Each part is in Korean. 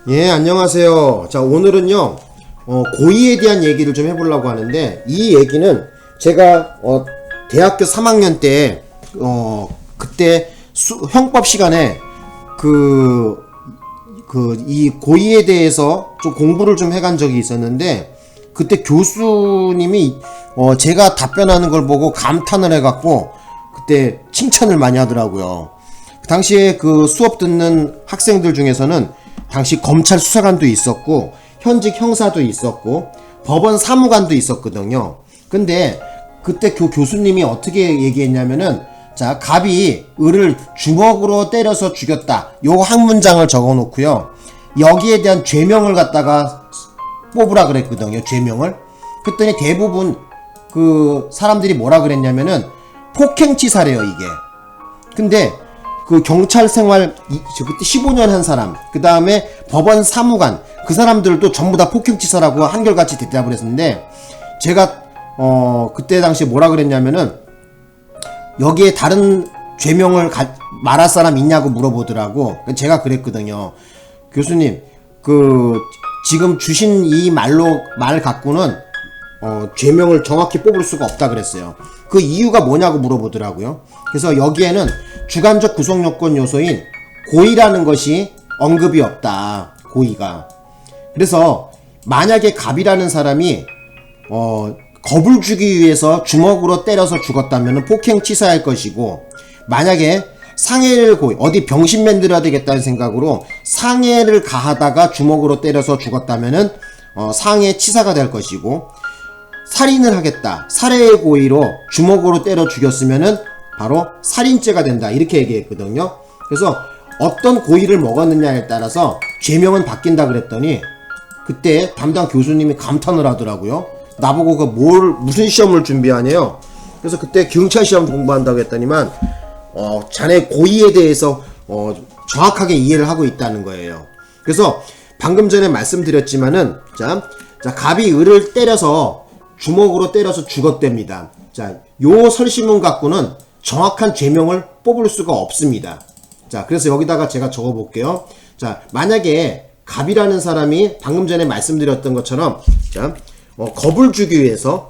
예, 안녕하세요. 자, 오늘은요, 고의에 대한 얘기를 좀 해보려고 하는데, 이 얘기는 제가, 대학교 3학년 때, 그때 형법 시간에, 이 고의에 대해서 좀 공부를 좀 해간 적이 있었는데, 그때 교수님이, 제가 답변하는 걸 보고 감탄을 해갖고, 그때 칭찬을 많이 하더라고요. 그 당시에 그 수업 듣는 학생들 중에서는 당시 검찰 수사관도 있었고 현직 형사도 있었고 법원 사무관도 있었거든요. 근데 그때 그 교수님이 어떻게 얘기했냐면은, 자, 갑이 을을 주먹으로 때려서 죽였다, 요 한 문장을 적어 놓고요, 여기에 대한 죄명을 갖다가 뽑으라 그랬거든요. 죄명을. 그랬더니 대부분 그 사람들이 뭐라 그랬냐면은 폭행치사래요, 이게. 근데 그 경찰 생활 그때 15년 한 사람, 그 다음에 법원 사무관, 그 사람들도 전부 다 폭행치사라고 한결같이 대답을 했는데, 제가 그때 당시에 뭐라 그랬냐면은, 여기에 다른 죄명을 말할 사람 있냐고 물어보더라고. 제가 그랬거든요. 교수님, 지금 주신 이 말 갖고는 죄명을 정확히 뽑을 수가 없다 그랬어요. 그 이유가 뭐냐고 물어보더라고요. 그래서 여기에는 주관적 구성요건 요소인 고의라는 것이 언급이 없다, 고의가. 그래서 만약에 갑이라는 사람이 겁을 주기 위해서 주먹으로 때려서 죽었다면 폭행치사할 것이고, 만약에 상해를 어디 병신 만들어야 되겠다는 생각으로 상해를 가하다가 주먹으로 때려서 죽었다면 상해치사가 될 것이고, 살인을 하겠다, 살해의 고의로 주먹으로 때려 죽였으면은 바로 살인죄가 된다, 이렇게 얘기했거든요. 그래서 어떤 고의를 먹었느냐에 따라서 죄명은 바뀐다 그랬더니, 그때 담당 교수님이 감탄을 하더라고요. 나보고 무슨 시험을 준비하냐요. 그래서 그때 경찰 시험 공부한다고 했더니만 자네 고의에 대해서 정확하게 이해를 하고 있다는 거예요. 그래서 방금 전에 말씀드렸지만은, 자, 갑이 을을 때려서 주먹으로 때려서 죽었답니다. 자, 요 설시문 갖고는 정확한 죄명을 뽑을 수가 없습니다. 자, 그래서 여기다가 제가 적어 볼게요. 자, 만약에 갑이라는 사람이 방금 전에 말씀드렸던 것처럼, 자, 겁을 주기 위해서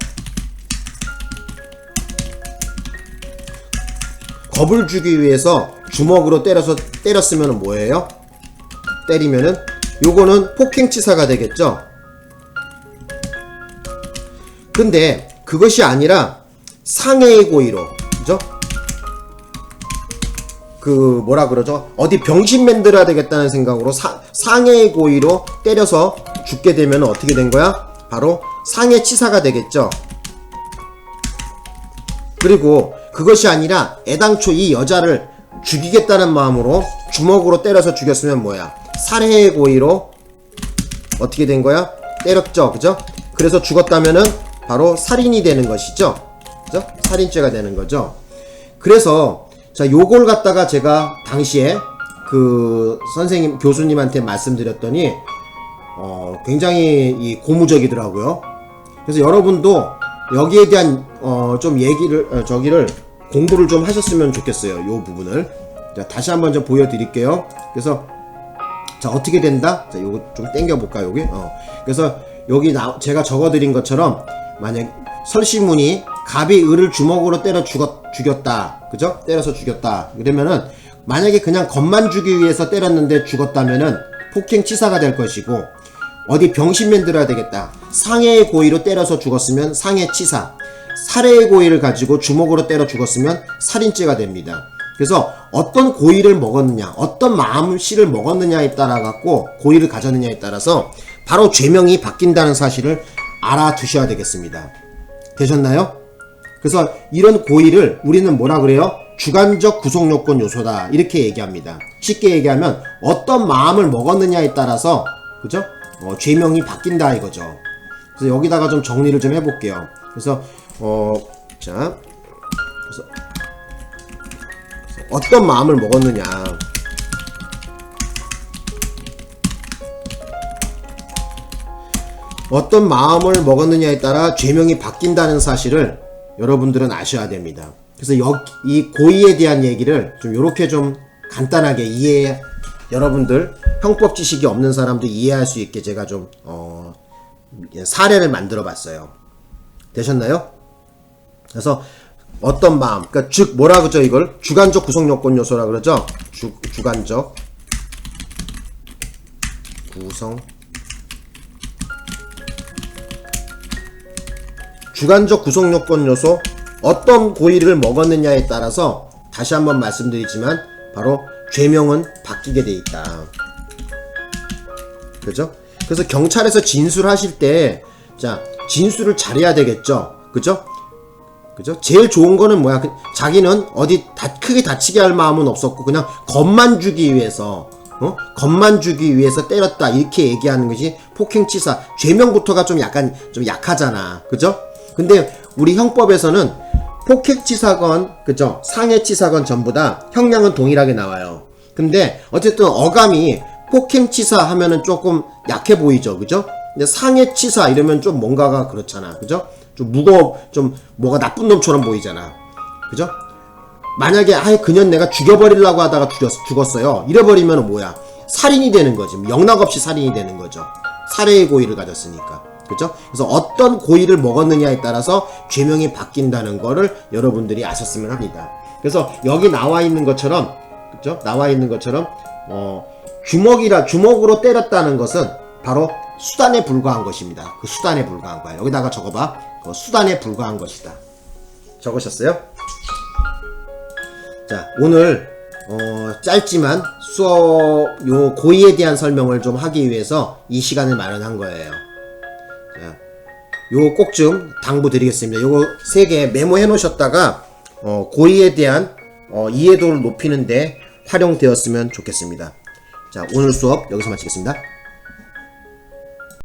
주먹으로 때렸으면 뭐예요? 때리면은 요거는 폭행치사가 되겠죠. 근데 그것이 아니라 상해의 고의로, 그죠? 뭐라 그러죠? 어디 병신 만들어야 되겠다는 생각으로 상해의 고의로 때려서 죽게 되면 어떻게 된 거야? 바로 상해치사가 되겠죠. 그리고 그것이 아니라 애당초 이 여자를 죽이겠다는 마음으로 주먹으로 때려서 죽였으면 뭐야? 살해의 고의로 어떻게 된 거야? 때렸죠, 그죠? 그래서 죽었다면은 바로 살인이 되는 것이죠. 그죠? 살인죄가 되는 거죠. 그래서 자, 요걸 갖다가 제가 당시에 교수님한테 말씀드렸더니 굉장히 고무적이더라고요. 그래서 여러분도 여기에 대한 좀 저기를 공부를 좀 하셨으면 좋겠어요. 요 부분을. 자, 다시 한번 좀 보여드릴게요. 그래서 자, 어떻게 된다? 자, 요거 좀 당겨 볼까요, 여기? 그래서 여기 제가 적어드린 것처럼, 만약 설시문이 갑이 을을 주먹으로 때려 죽였다, 그죠? 때려서 죽였다. 그러면은 만약에 그냥 겁만 주기 위해서 때렸는데 죽었다면은 폭행치사가 될 것이고, 어디 병신 만들어야 되겠다, 상해의 고의로 때려서 죽었으면 상해치사, 살해의 고의를 가지고 주먹으로 때려 죽었으면 살인죄가 됩니다. 그래서 어떤 고의를 먹었느냐, 어떤 마음씨를 먹었느냐에 따라 갖고 고의를 가졌느냐에 따라서 바로 죄명이 바뀐다는 사실을 알아두셔야 되겠습니다. 되셨나요? 그래서 이런 고의를 우리는 뭐라 그래요? 주관적 구성요건 요소다, 이렇게 얘기합니다. 쉽게 얘기하면 어떤 마음을 먹었느냐에 따라서, 그죠? 죄명이 바뀐다, 이거죠. 그래서 여기다가 좀 정리를 좀 해볼게요. 그래서 자, 그래서 어떤 마음을 먹었느냐, 어떤 마음을 먹었느냐에 따라 죄명이 바뀐다는 사실을 여러분들은 아셔야 됩니다. 그래서 이 고의에 대한 얘기를 좀 요렇게 좀 간단하게 이해해 여러분들 형법 지식이 없는 사람도 이해할 수 있게 제가 좀 사례를 만들어 봤어요. 되셨나요? 그래서 어떤 마음, 그러니까 즉 뭐라 그러죠? 이걸 주관적 구성 요건 요소라 그러죠? 주관적 구성 주관적 구성 요건 요소, 어떤 고의를 먹었느냐에 따라서 다시 한번 말씀드리지만 바로 죄명은 바뀌게 돼 있다. 그죠? 그래서 경찰에서 진술하실 때, 자, 진술을 잘해야 되겠죠? 그죠? 그죠? 제일 좋은 거는 뭐야? 자기는 어디 크게 다치게 할 마음은 없었고, 그냥 겁만 주기 위해서, 겁만 주기 위해서 때렸다. 이렇게 얘기하는 것이 폭행치사. 죄명부터가 좀 약간, 좀 약하잖아. 그죠? 근데 우리 형법에서는 폭행치사건, 그죠? 상해치사건 전부 다 형량은 동일하게 나와요. 근데 어쨌든 어감이 폭행치사 하면은 조금 약해 보이죠, 그죠? 근데 상해치사 이러면 좀 뭔가가 그렇잖아, 그죠? 좀 좀 뭐가 나쁜 놈처럼 보이잖아, 그죠? 만약에 아예 그년 내가 죽여버리려고 하다가 죽었어요. 이래버리면 뭐야? 살인이 되는 거지. 영락없이 살인이 되는 거죠. 살해의 고의를 가졌으니까. 그죠? 그래서 어떤 고의를 먹었느냐에 따라서 죄명이 바뀐다는 거를 여러분들이 아셨으면 합니다. 그래서 여기 나와 있는 것처럼, 그죠? 나와 있는 것처럼, 주먹으로 때렸다는 것은 바로 수단에 불과한 것입니다. 그 수단에 불과한 거야. 여기다가 적어봐. 수단에 불과한 것이다. 적으셨어요? 자, 오늘, 짧지만 요 고의에 대한 설명을 좀 하기 위해서 이 시간을 마련한 거예요. 자, 요거 꼭 좀 당부드리겠습니다. 요거 3개 메모해 놓으셨다가, 고의에 대한, 이해도를 높이는데 활용되었으면 좋겠습니다. 자, 오늘 수업 여기서 마치겠습니다.